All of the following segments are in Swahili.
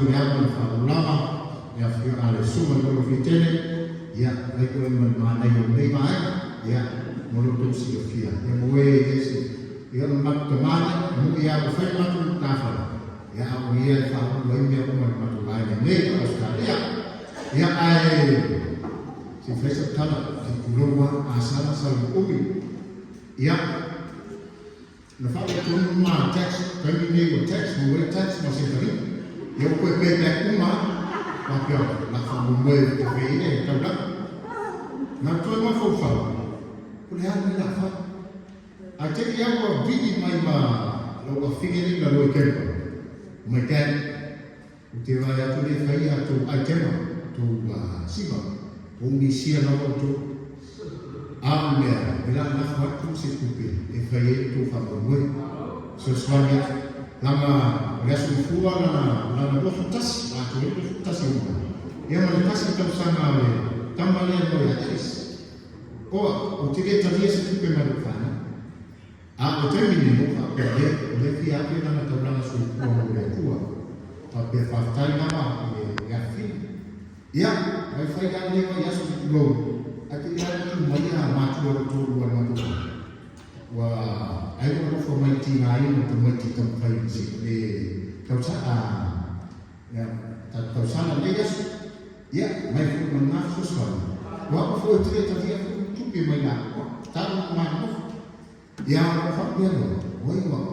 Yang ulama yang ada sumber kalau fitene ya mereka mana yang lima ya menurut siapa yang mulai yang mak kemana mungkin yang firman tu nafas ya aku ia tahu lain yang matu lain ini Australia ya si Faisal Kala si Kuloma asal umi ya nafas tu mah teks kami ni teks mulai teks masih tadi yang kau bebek rumah, macam nak membuat TV tahu tak? Nak cuci mana fufal, kuliah ni nak fah. Ajar yang kau bini mai lalu fikir lalu kerja, macam utiwa ya tu dia kaya tu ajar tu siapa, umisia lalu tu amnya bila nak buat tu sekupi, kaya tu fah berbuat sesuatu lama resul fuwa lana dofutas itu dofutas yang melepas kita bersama tambahnya loyalitas utile tadi seperti pemerintah termini muka kerja oleh pihak yang terlalu sulit oleh tua tapi fakta nama yakin ya wifi yang lima ya sulit belum akhirnya itu banyak macam matu wah ayo kalau formaliti lain untuk mati tempat ini kau salah ya kau salah legas ya mereka menafsus kan wah aku itu tadi aku tu pemain tahu mana yang fakir wah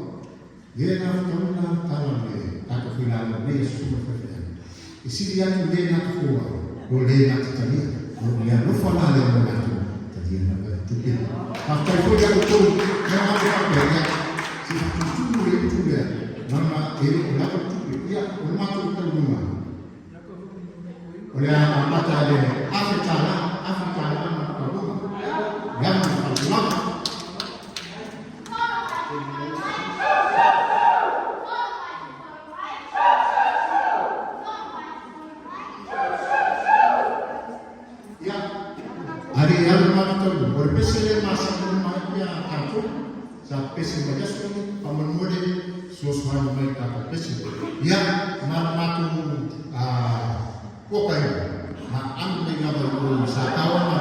dia nak tahu nak tahu ni aku final ni semua fakir isi dia tu dia nak kuat boleh nak tadi boleh lupa lah yang nak tadi nak tu fakta itu yang betul memang fakta si itu dia nama ini kenapa itu ya rumah tu rumah oleh apa tadi apa cara rumah yang rumah ya hari yang rumah tu berbesar masa rumahnya aku sampai sebagai suami pemenuhi suasana mereka berbesar ya matu kopai mak ambil nama wisatawan